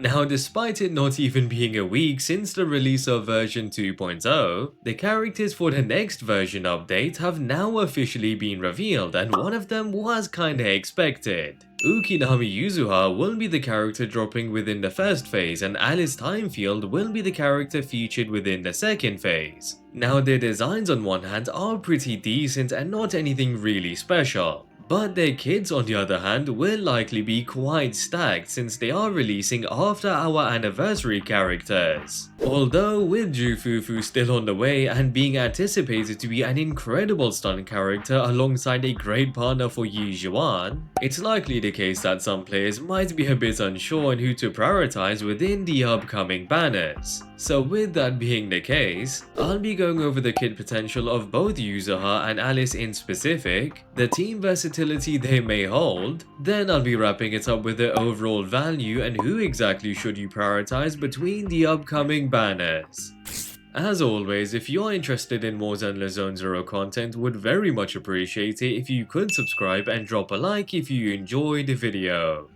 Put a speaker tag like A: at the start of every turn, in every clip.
A: Now, despite it not even being a week since the release of version 2.0, the characters for the next version update have now officially been revealed, and one of them was kinda expected. Ukinami Yuzuha will be the character dropping within the first phase, and Alice Timefield will be the character featured within the second phase. Now, their designs on one hand are pretty decent and not anything really special. But their kids on the other hand will likely be quite stacked since they are releasing after our anniversary characters. Although with Fufu still on the way and being anticipated to be an incredible stun character alongside a great partner for Yuzuha, it's likely the case that some players might be a bit unsure on who to prioritize within the upcoming banners. So with that being the case, I'll be going over the kit potential of both Yuzuha and Alice in specific, the team versatility they may hold, then I'll be wrapping it up with the overall value and who exactly should you prioritize between the upcoming banners. As always, if you're interested in more ZenlessZoneZero content, would very much appreciate it if you could subscribe and drop a like if you enjoyed the video.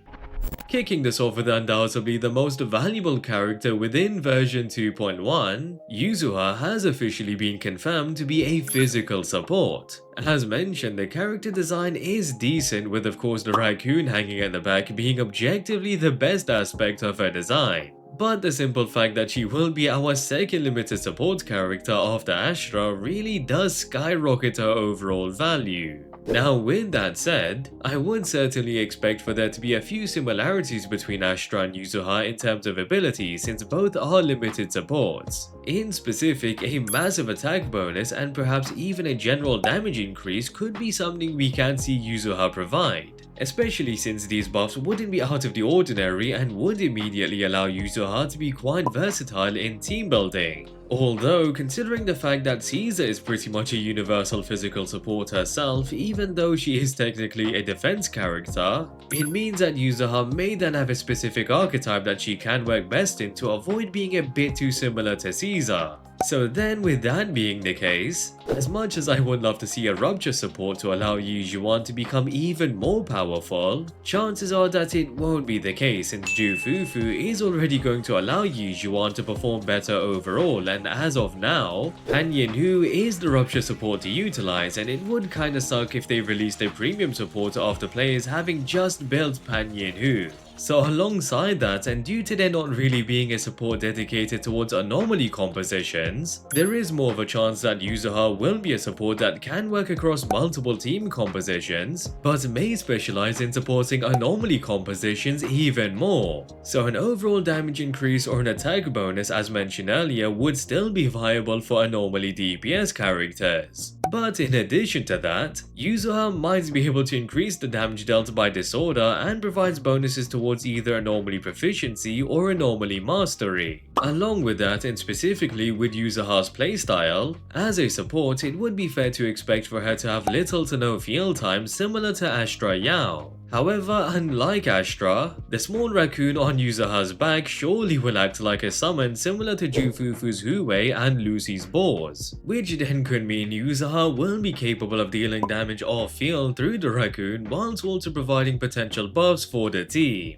A: Kicking this off with undoubtedly the most valuable character within version 2.1, Yuzuha has officially been confirmed to be a physical support. As mentioned, the character design is decent, with of course the raccoon hanging at the back being objectively the best aspect of her design. But the simple fact that she will be our second limited support character after Astra really does skyrocket her overall value. Now with that said, I would certainly expect for there to be a few similarities between Astra and Yuzuha in terms of abilities, since both are limited supports. In specific, a massive attack bonus and perhaps even a general damage increase could be something we can see Yuzuha provide, especially since these buffs wouldn't be out of the ordinary and would immediately allow Yuzuha to be quite versatile in team building. Although, considering the fact that Caesar is pretty much a universal physical support herself, even though she is technically a defense character, it means that Yuzuha may then have a specific archetype that she can work best in to avoid being a bit too similar to Caesar. So then, with that being the case, as much as I would love to see a rupture support to allow Yuzuha to become even more powerful, chances are that it won't be the case, since Fufu is already going to allow Yuzuha to perform better overall, and as of now, Pan Yin-Hu is the rupture support to utilize, and it would kinda suck if they released a premium support after players having just built Pan Yin-Hu. So alongside that, and due to there not really being a support dedicated towards anomaly compositions, there is more of a chance that Yuzuha will be a support that can work across multiple team compositions, but may specialize in supporting anomaly compositions even more. So an overall damage increase or an attack bonus, as mentioned earlier, would still be viable for anomaly DPS characters. But in addition to that, Yuzuha might be able to increase the damage dealt by Disorder and provides bonuses towards either anomaly proficiency or anomaly mastery. Along with that, and specifically with Yuzuha's playstyle, as a support it would be fair to expect for her to have little to no field time similar to AstraYao. However, unlike Astra, the small raccoon on Yuzuha's back surely will act like a summon similar to Fufu's Huwei and Lucy's Boars, which then could mean Yuzuha will be capable of dealing damage off field through the raccoon whilst also providing potential buffs for the team.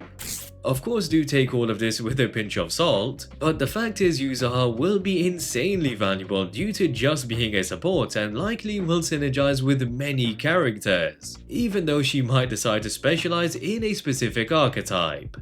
A: Of course, do take all of this with a pinch of salt, but the fact is Yuzuha will be insanely valuable due to just being a support and likely will synergize with many characters, even though she might decide to specialize in a specific archetype.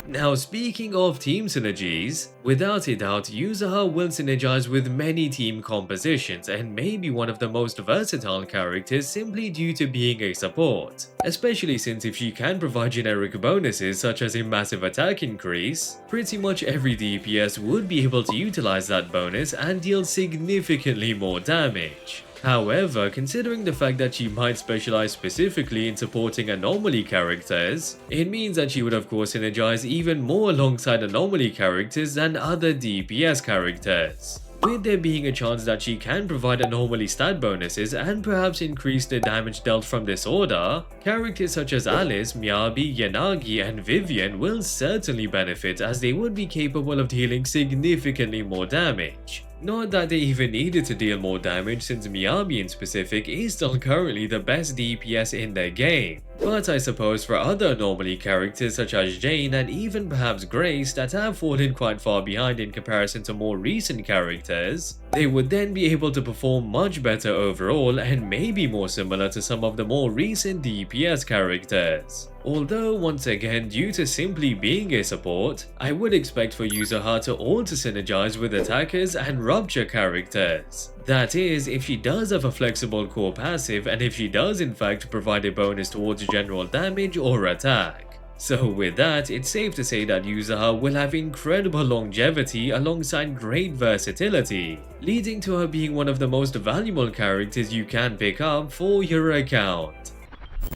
A: Now, speaking of team synergies, without a doubt Yuzuha will synergize with many team compositions and may be one of the most versatile characters simply due to being a support, especially since if she can provide generic bonuses such as a massive attack increase, pretty much every DPS would be able to utilize that bonus and deal significantly more damage. However, considering the fact that she might specialize specifically in supporting anomaly characters, it means that she would of course synergize even more alongside anomaly characters than other DPS characters, with there being a chance that she can provide anomaly stat bonuses and perhaps increase the damage dealt from Disorder. Characters such as Alice, Miyabi, Yanagi and Vivian will certainly benefit, as they would be capable of dealing significantly more damage. Not that they even needed to deal more damage since Miyabi in specific is still currently the best DPS in the game. But I suppose for other anomaly characters such as Jane and even perhaps Grace that have fallen quite far behind in comparison to more recent characters, they would then be able to perform much better overall and maybe more similar to some of the more recent DPS characters. Although once again, due to simply being a support, I would expect for Yuzuha to also synergize with attackers and rupture characters. That is, if she does have a flexible core passive and if she does in fact provide a bonus towards general damage or attack. So with that, it's safe to say that Yuzuha will have incredible longevity alongside great versatility, leading to her being one of the most valuable characters you can pick up for your account.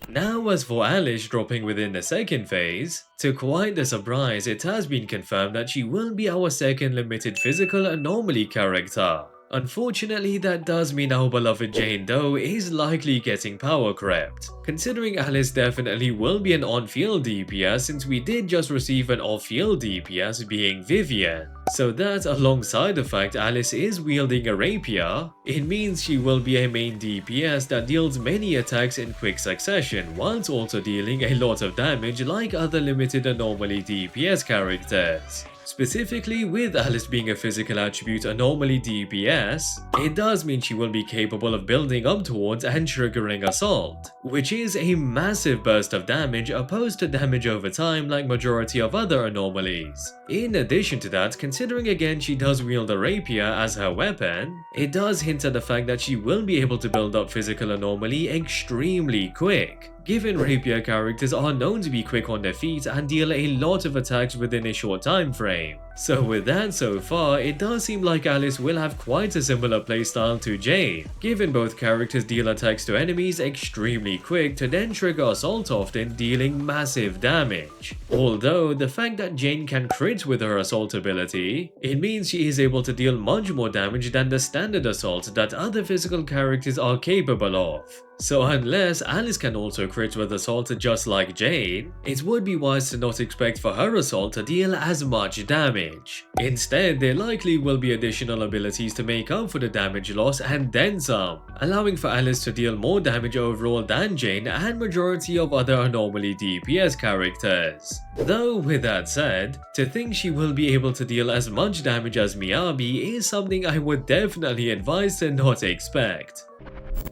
A: Now as for Alice dropping within the second phase, to quite the surprise it has been confirmed that she will be our second limited physical anomaly character. Unfortunately, that does mean our beloved Jane Doe is likely getting power crept, considering Alice definitely will be an on-field DPS since we did just receive an off-field DPS being Vivian. So that alongside the fact Alice is wielding a rapier, it means she will be a main DPS that deals many attacks in quick succession whilst also dealing a lot of damage like other limited anomaly DPS characters. Specifically, with Alice being a physical attribute anomaly DPS, it does mean she will be capable of building up towards and triggering assault, which is a massive burst of damage opposed to damage over time like majority of other anomalies. In addition to that, considering again she does wield a rapier as her weapon, it does hint at the fact that she will be able to build up physical anomaly extremely quick, given rapier characters are known to be quick on their feet and deal a lot of attacks within a short time frame. So with that so far, it does seem like Alice will have quite a similar playstyle to Jane, given both characters deal attacks to enemies extremely quick to then trigger assault often, dealing massive damage. Although the fact that Jane can crit with her assault ability, it means she is able to deal much more damage than the standard assault that other physical characters are capable of. So unless Alice can also crit with assault just like Jane, it would be wise to not expect for her assault to deal as much damage. Instead, there likely will be additional abilities to make up for the damage loss and then some, allowing for Alice to deal more damage overall than Jane and majority of other anomaly DPS characters. Though with that said, to think she will be able to deal as much damage as Miyabi is something I would definitely advise to not expect.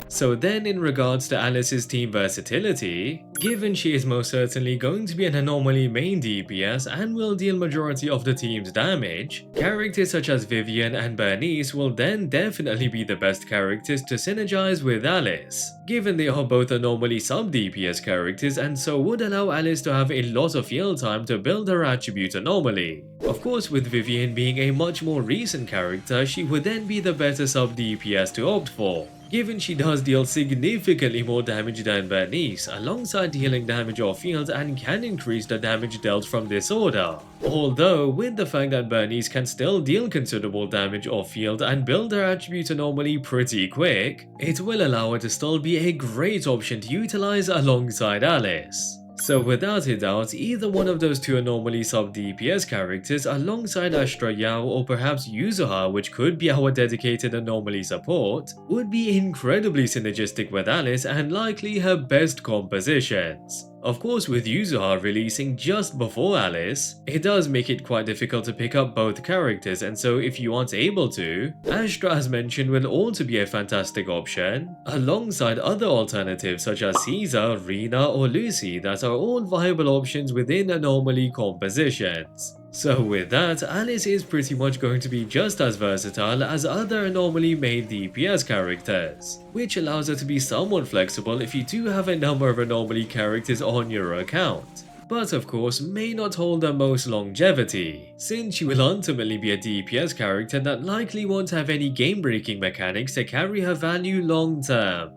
A: So then in regards to Alice's team versatility, given she is most certainly going to be an anomaly main DPS and will deal majority of the team's damage, characters such as Vivian and Burnice will then definitely be the best characters to synergize with Alice, given they are both anomaly sub DPS characters and so would allow Alice to have a lot of field time to build her attribute anomaly. Of course, with Vivian being a much more recent character, she would then be the better sub DPS to opt for, given she does deal significantly more damage than Burnice, alongside dealing damage off field and can increase the damage dealt from disorder. Although, with the fact that Burnice can still deal considerable damage off field and build her attribute anomaly pretty quick, it will allow her to still be a great option to utilize alongside Alice. So without a doubt, either one of those two anomaly sub DPS characters alongside AstraYao or perhaps Yuzuha, which could be our dedicated anomaly support, would be incredibly synergistic with Alice and likely her best compositions. Of course, with Yuzuha releasing just before Alice, it does make it quite difficult to pick up both characters, and so if you aren't able to, Astra as mentioned will also be a fantastic option, alongside other alternatives such as Caesar, Rina or Lucy that are all viable options within anomaly compositions. So with that, Alice is pretty much going to be just as versatile as other anomaly main DPS characters, which allows her to be somewhat flexible if you do have a number of anomaly characters on your account, but of course may not hold the most longevity, since she will ultimately be a DPS character that likely won't have any game-breaking mechanics to carry her value long term.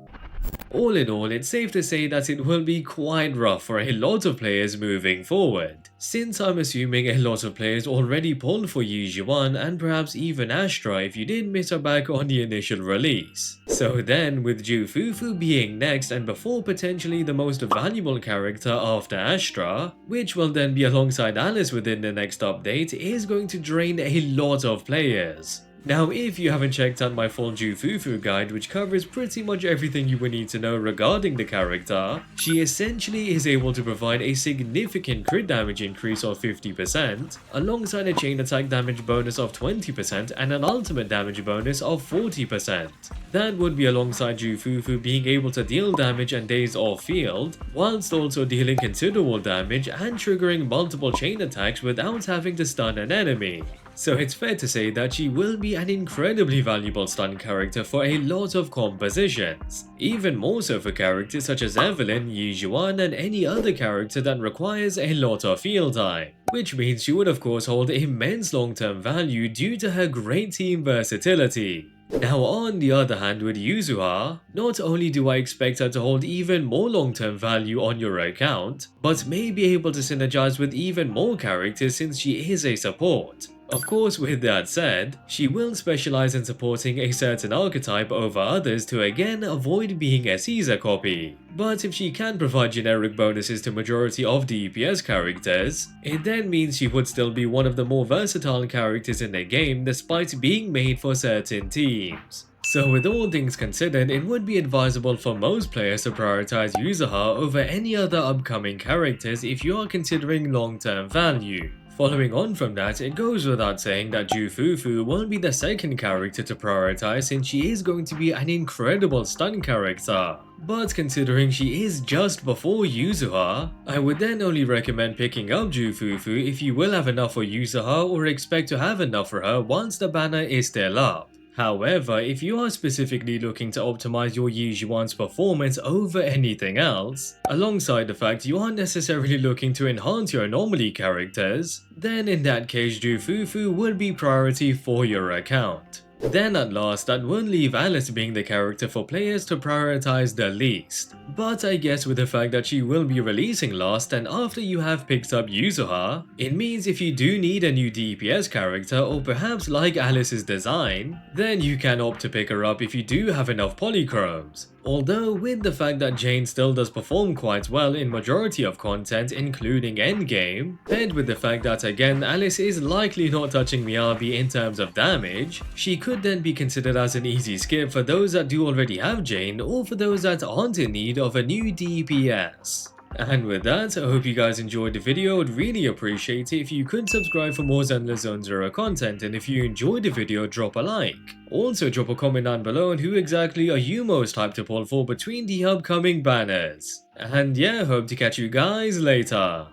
A: All in all, it's safe to say that it will be quite rough for a lot of players moving forward, since I'm assuming a lot of players already pulled for Yuzuha and perhaps even Astra if you did miss her back on the initial release. So then, with Fufu being next and before potentially the most valuable character after Astra, which will then be alongside Alice within the next update, is going to drain a lot of players. Now, if you haven't checked out my full Fufu guide, which covers pretty much everything you would need to know regarding the character, she essentially is able to provide a significant crit damage increase of 50%, alongside a chain attack damage bonus of 20% and an ultimate damage bonus of 40%. That would be alongside Fufu being able to deal damage and daze off field, whilst also dealing considerable damage and triggering multiple chain attacks without having to stun an enemy. So it's fair to say that she will be an incredibly valuable stun character for a lot of compositions, even more so for characters such as Evelyn, Yuzuha, and any other character that requires a lot of field time, which means she would of course hold immense long-term value due to her great team versatility. Now on the other hand, with Yuzuha, not only do I expect her to hold even more long-term value on your account, but may be able to synergize with even more characters since she is a support. Of course, with that said, she will specialize in supporting a certain archetype over others to again avoid being a Caesar copy. But if she can provide generic bonuses to majority of DPS characters, it then means she would still be one of the more versatile characters in the game despite being made for certain teams. So with all things considered, it would be advisable for most players to prioritize Yuzuha over any other upcoming characters if you are considering long-term value. Following on from that, it goes without saying that Fufu will be the second character to prioritize since she is going to be an incredible stun character. But considering she is just before Yuzuha, I would then only recommend picking up Fufu if you will have enough for Yuzuha or expect to have enough for her once the banner is still up. However, if you are specifically looking to optimize your Yuzuha's performance over anything else, alongside the fact you aren't necessarily looking to enhance your anomaly characters, then in that case Fufu would be priority for your account. Then at last, that would leave Alice being the character for players to prioritize the least. But I guess with the fact that she will be releasing last and after you have picked up Yuzuha, it means if you do need a new DPS character or perhaps like Alice's design, then you can opt to pick her up if you do have enough polychromes. Although with the fact that Jane still does perform quite well in majority of content including endgame, paired with the fact that again Alice is likely not touching Miyabi in terms of damage, she could then be considered as an easy skip for those that do already have Jane or for those that aren't in need of a new DPS. And with that, I hope you guys enjoyed the video. I would really appreciate it if you could subscribe for more ZenlessZoneZero content, and if you enjoyed the video, drop a like. Also drop a comment down below on who exactly are you most hyped to pull for between the upcoming banners. And yeah, hope to catch you guys later.